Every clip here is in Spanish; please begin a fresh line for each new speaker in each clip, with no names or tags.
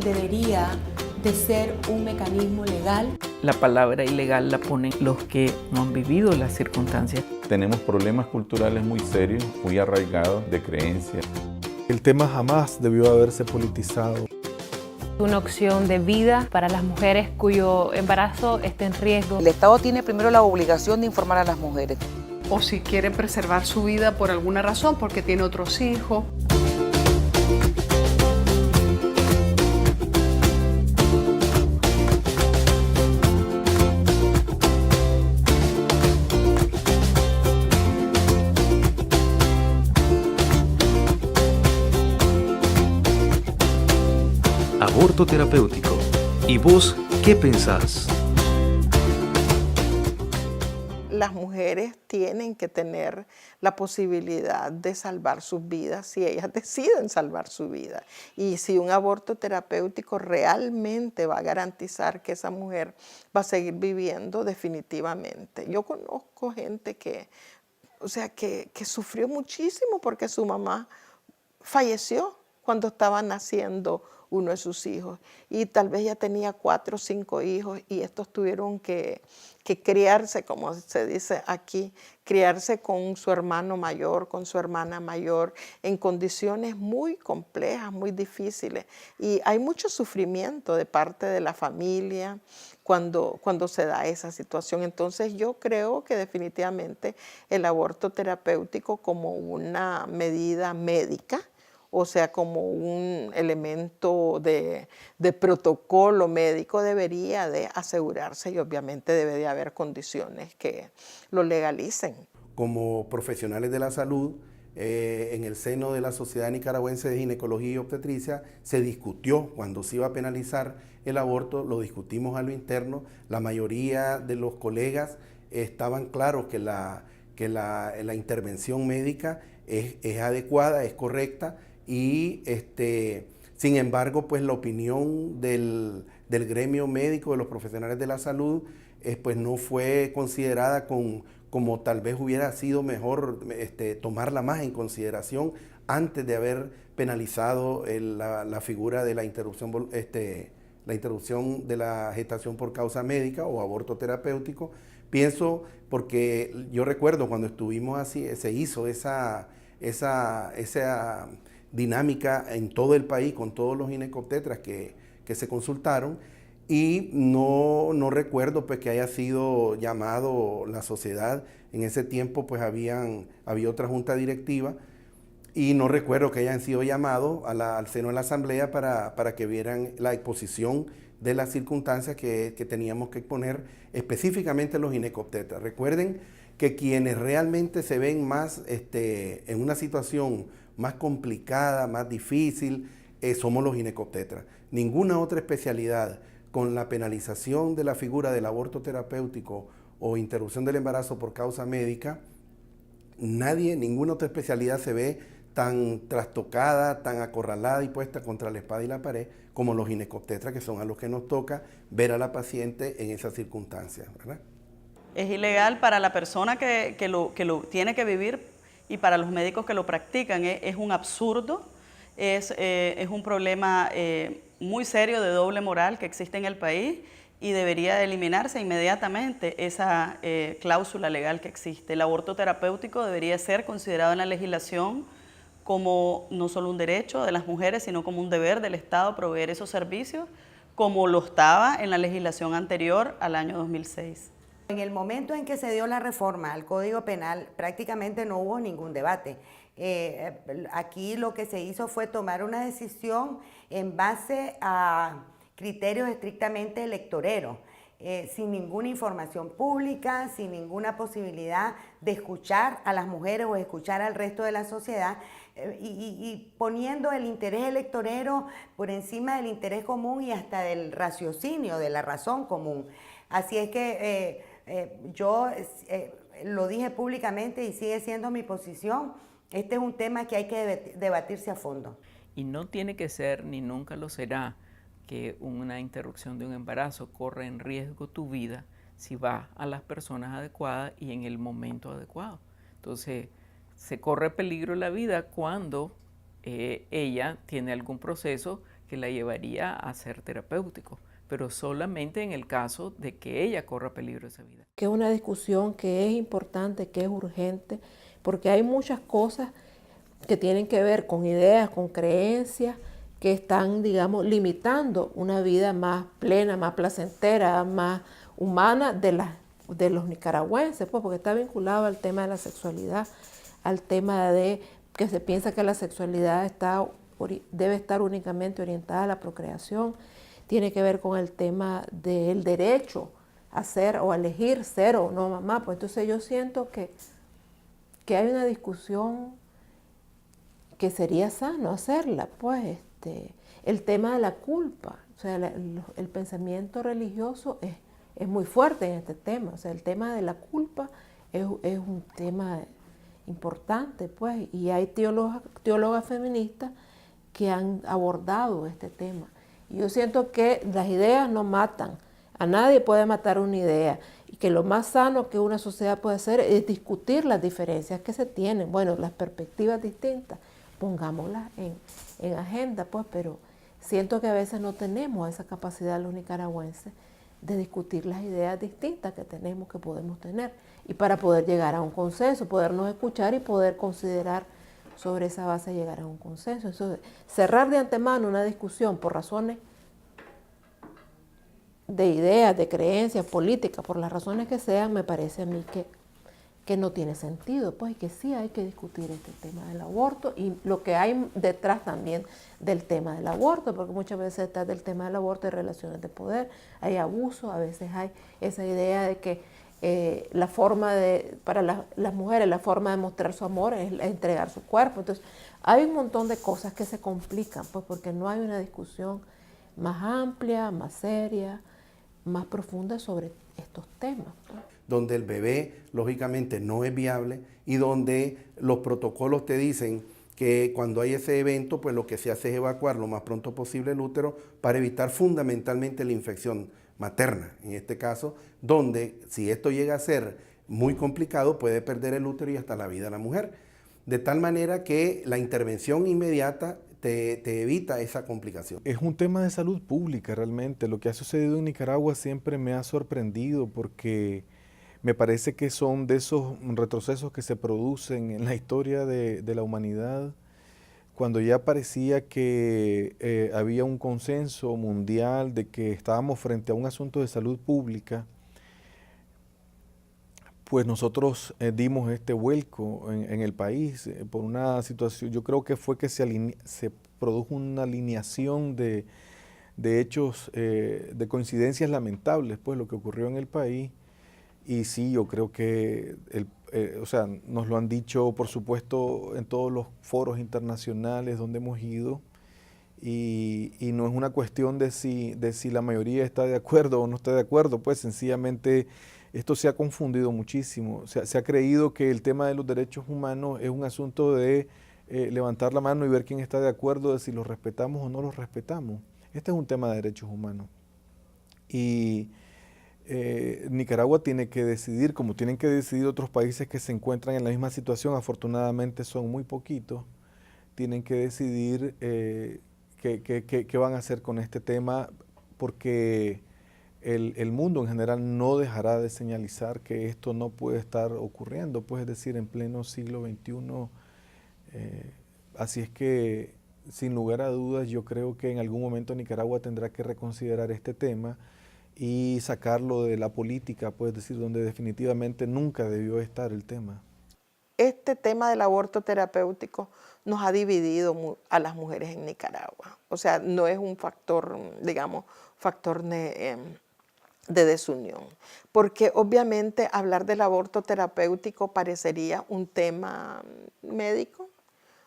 debería de ser un mecanismo legal.
La palabra ilegal la ponen los que no han vivido las circunstancias.
Tenemos problemas culturales muy serios, muy arraigados de creencias.
El tema jamás debió haberse politizado.
Una opción de vida para las mujeres cuyo embarazo esté en riesgo.
El Estado tiene primero la obligación de informar a las mujeres.
O si quiere preservar su vida por alguna razón, porque tiene otros hijos.
Aborto terapéutico. ¿Y vos qué pensás?
Las mujeres tienen que tener la posibilidad de salvar sus vidas si ellas deciden salvar su vida. Y si un aborto terapéutico realmente va a garantizar que esa mujer va a seguir viviendo definitivamente. Yo conozco gente que sufrió muchísimo porque su mamá falleció cuando estaba naciendo uno de sus hijos, y tal vez ya tenía 4 o 5 hijos, y estos tuvieron que criarse, como se dice aquí, criarse con su hermano mayor, con su hermana mayor, en condiciones muy complejas, muy difíciles, y hay mucho sufrimiento de parte de la familia cuando se da esa situación. Entonces yo creo que definitivamente el aborto terapéutico como una medida médica, o sea, como un elemento de protocolo médico, debería de asegurarse, y obviamente debe de haber condiciones que lo legalicen.
Como profesionales de la salud, en el seno de la Sociedad Nicaragüense de Ginecología y Obstetricia se discutió cuando se iba a penalizar el aborto, lo discutimos a lo interno. La mayoría de los colegas estaban claros que la intervención médica es adecuada, es correcta. Y sin embargo, pues la opinión del gremio médico, de los profesionales de la salud, pues no fue considerada como tal vez hubiera sido mejor tomarla más en consideración antes de haber penalizado la figura de la interrupción de la gestación por causa médica o aborto terapéutico. Pienso, porque yo recuerdo cuando estuvimos así, se hizo esa dinámica en todo el país con todos los ginecobstetras que se consultaron, y no recuerdo pues que haya sido llamado la sociedad. En ese tiempo pues había otra junta directiva, y no recuerdo que hayan sido llamados al seno de la asamblea para que vieran la exposición de las circunstancias que teníamos que exponer específicamente los ginecobstetras. Recuerden que quienes realmente se ven más en una situación más complicada, más difícil, somos los ginecobstetras. Ninguna otra especialidad, con la penalización de la figura del aborto terapéutico o interrupción del embarazo por causa médica, ninguna otra especialidad se ve tan trastocada, tan acorralada y puesta contra la espada y la pared como los ginecobstetras, que son a los que nos toca ver a la paciente en esas circunstancias, ¿verdad?
Es ilegal para la persona que lo tiene que vivir, y para los médicos que lo practican. Es un absurdo, es un problema muy serio de doble moral que existe en el país, y debería eliminarse inmediatamente esa cláusula legal que existe. El aborto terapéutico debería ser considerado en la legislación como no solo un derecho de las mujeres, sino como un deber del Estado proveer esos servicios, como lo estaba en la legislación anterior al año 2006.
En el momento en que se dio la reforma al Código Penal, prácticamente no hubo ningún debate. Aquí lo que se hizo fue tomar una decisión en base a criterios estrictamente electoreros, sin ninguna información pública, sin ninguna posibilidad de escuchar a las mujeres o escuchar al resto de la sociedad, y poniendo el interés electorero por encima del interés común y hasta del raciocinio, de la razón común. Así es que yo lo dije públicamente y sigue siendo mi posición. Este es un tema que hay que debatirse a fondo.
Y no tiene que ser, ni nunca lo será, que una interrupción de un embarazo corre en riesgo tu vida si va a las personas adecuadas y en el momento adecuado. Entonces, se corre peligro la vida cuando ella tiene algún proceso que la llevaría a ser terapéutico, pero solamente en el caso de que ella corra peligro de esa vida.
Que es una discusión que es importante, que es urgente, porque hay muchas cosas que tienen que ver con ideas, con creencias, que están, digamos, limitando una vida más plena, más placentera, más humana de los nicaragüenses, pues, porque está vinculado al tema de la sexualidad, al tema de que se piensa que la sexualidad debe estar únicamente orientada a la procreación, tiene que ver con el tema del derecho a ser o a elegir ser o no mamá. Pues entonces yo siento que hay una discusión que sería sano hacerla, pues el tema de la culpa, o sea, el pensamiento religioso es muy fuerte en este tema, o sea, el tema de la culpa es un tema importante, pues, y hay teólogas feministas que han abordado este tema. Y yo siento que las ideas no matan, a nadie puede matar una idea, y que lo más sano que una sociedad puede hacer es discutir las diferencias que se tienen, bueno, las perspectivas distintas, pongámoslas en agenda, pues, pero siento que a veces no tenemos esa capacidad los nicaragüenses de discutir las ideas distintas que tenemos, que podemos tener, y para poder llegar a un consenso, podernos escuchar y poder considerar sobre esa base llegar a un consenso. Entonces, cerrar de antemano una discusión por razones de ideas, de creencias políticas, por las razones que sean, me parece a mí que no tiene sentido, pues, y que sí hay que discutir este tema del aborto y lo que hay detrás también del tema del aborto, porque muchas veces detrás del tema del aborto hay relaciones de poder, hay abuso, a veces hay esa idea de que la forma para las mujeres, la forma de mostrar su amor es entregar su cuerpo. Entonces, hay un montón de cosas que se complican, pues, porque no hay una discusión más amplia, más seria, más profunda sobre estos temas, pues.
Donde el bebé, lógicamente, no es viable y donde los protocolos te dicen que cuando hay ese evento, pues lo que se hace es evacuar lo más pronto posible el útero para evitar fundamentalmente la infección materna, en este caso, donde si esto llega a ser muy complicado, puede perder el útero y hasta la vida de la mujer. De tal manera que la intervención inmediata te evita esa complicación.
Es un tema de salud pública realmente. Lo que ha sucedido en Nicaragua siempre me ha sorprendido porque me parece que son de esos retrocesos que se producen en la historia de la humanidad, cuando ya parecía que había un consenso mundial de que estábamos frente a un asunto de salud pública, pues nosotros dimos este vuelco en el país por una situación. Yo creo que fue que se produjo una alineación de hechos, de coincidencias lamentables, pues lo que ocurrió en el país. Y sí, yo creo que, o sea, nos lo han dicho, por supuesto, en todos los foros internacionales donde hemos ido, y no es una cuestión de si la mayoría está de acuerdo o no está de acuerdo, pues sencillamente esto se ha confundido muchísimo. Se ha creído que el tema de los derechos humanos es un asunto de levantar la mano y ver quién está de acuerdo de si los respetamos o no los respetamos. Este es un tema de derechos humanos. Y Nicaragua tiene que decidir, como tienen que decidir otros países que se encuentran en la misma situación, afortunadamente son muy poquitos, tienen que decidir qué van a hacer con este tema, porque el mundo en general no dejará de señalizar que esto no puede estar ocurriendo, pues, es decir, en pleno siglo XXI. Así es que, sin lugar a dudas, yo creo que en algún momento Nicaragua tendrá que reconsiderar este tema y sacarlo de la política, pues, decir, donde definitivamente nunca debió estar el tema.
Este tema del aborto terapéutico nos ha dividido a las mujeres en Nicaragua. O sea, no es un factor, digamos, factor de desunión. Porque obviamente hablar del aborto terapéutico parecería un tema médico,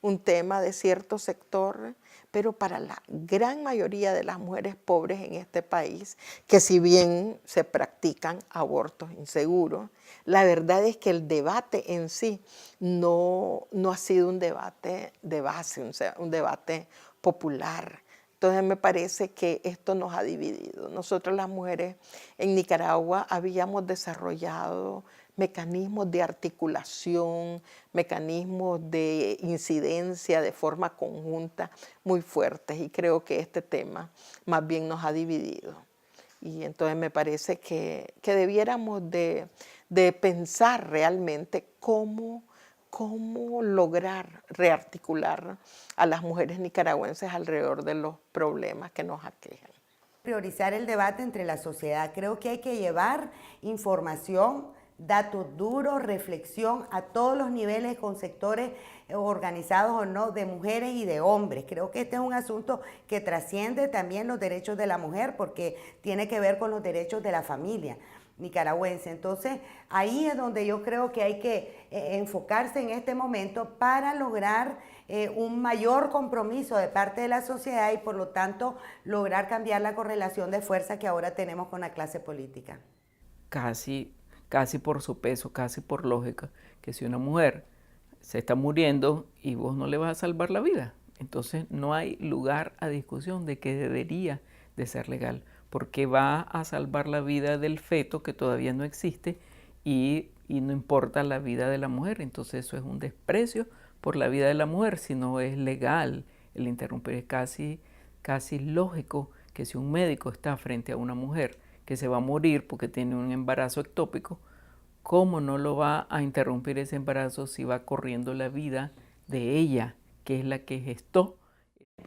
un tema de cierto sector, pero para la gran mayoría de las mujeres pobres en este país, que si bien se practican abortos inseguros, la verdad es que el debate en sí no ha sido un debate de base, un debate popular. Entonces me parece que esto nos ha dividido. Nosotros las mujeres en Nicaragua habíamos desarrollado mecanismos de articulación, mecanismos de incidencia de forma conjunta muy fuertes, y creo que este tema más bien nos ha dividido. Y entonces me parece que debiéramos de pensar realmente cómo lograr rearticular a las mujeres nicaragüenses alrededor de los problemas que nos aquejan.
Priorizar el debate entre la sociedad. Creo que hay que llevar información, datos duros, reflexión a todos los niveles con sectores organizados o no, de mujeres y de hombres. Creo que este es un asunto que trasciende también los derechos de la mujer, porque tiene que ver con los derechos de la familia nicaragüense. Entonces, ahí es donde yo creo que hay que enfocarse en este momento para lograr un mayor compromiso de parte de la sociedad y, por lo tanto, lograr cambiar la correlación de fuerza que ahora tenemos con la clase política.
Casi por su peso, casi por lógica, que si una mujer se está muriendo y vos no le vas a salvar la vida, entonces no hay lugar a discusión de que debería de ser legal, porque va a salvar la vida del feto que todavía no existe y no importa la vida de la mujer. Entonces eso es un desprecio por la vida de la mujer. Si no es legal el interrumpir, es casi lógico que si un médico está frente a una mujer que se va a morir porque tiene un embarazo ectópico, ¿cómo no lo va a interrumpir ese embarazo si va corriendo la vida de ella, que es la que gestó?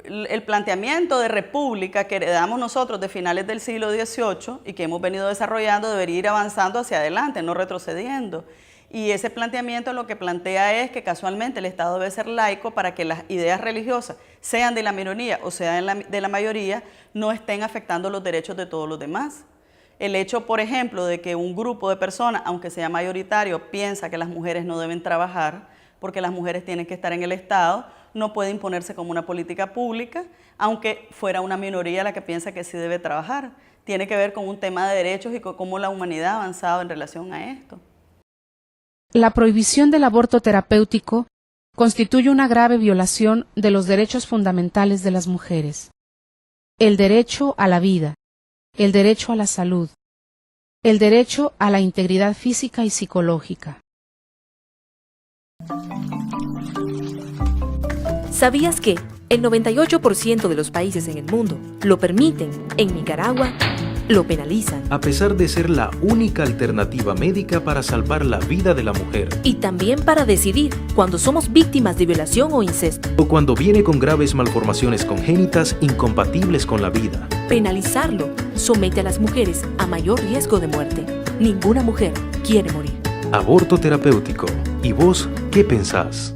El planteamiento de república que heredamos nosotros de finales del siglo XVIII y que hemos venido desarrollando debería ir avanzando hacia adelante, no retrocediendo. Y ese planteamiento lo que plantea es que casualmente el Estado debe ser laico para que las ideas religiosas, sean de la minoría o sean de la mayoría, no estén afectando los derechos de todos los demás. El hecho, por ejemplo, de que un grupo de personas, aunque sea mayoritario, piensa que las mujeres no deben trabajar porque las mujeres tienen que estar en el Estado, no puede imponerse como una política pública, aunque fuera una minoría la que piensa que sí debe trabajar. Tiene que ver con un tema de derechos y con cómo la humanidad ha avanzado en relación a esto.
La prohibición del aborto terapéutico constituye una grave violación de los derechos fundamentales de las mujeres. El derecho a la vida, el derecho a la salud, el derecho a la integridad física y psicológica.
¿Sabías que el 98% de los países en el mundo lo permiten? En Nicaragua, lo penalizan.
A pesar de ser la única alternativa médica para salvar la vida de la mujer.
Y también para decidir cuando somos víctimas de violación o incesto.
O cuando viene con graves malformaciones congénitas incompatibles con la vida.
Penalizarlo somete a las mujeres a mayor riesgo de muerte. Ninguna mujer quiere morir.
Aborto terapéutico. ¿Y vos qué pensás?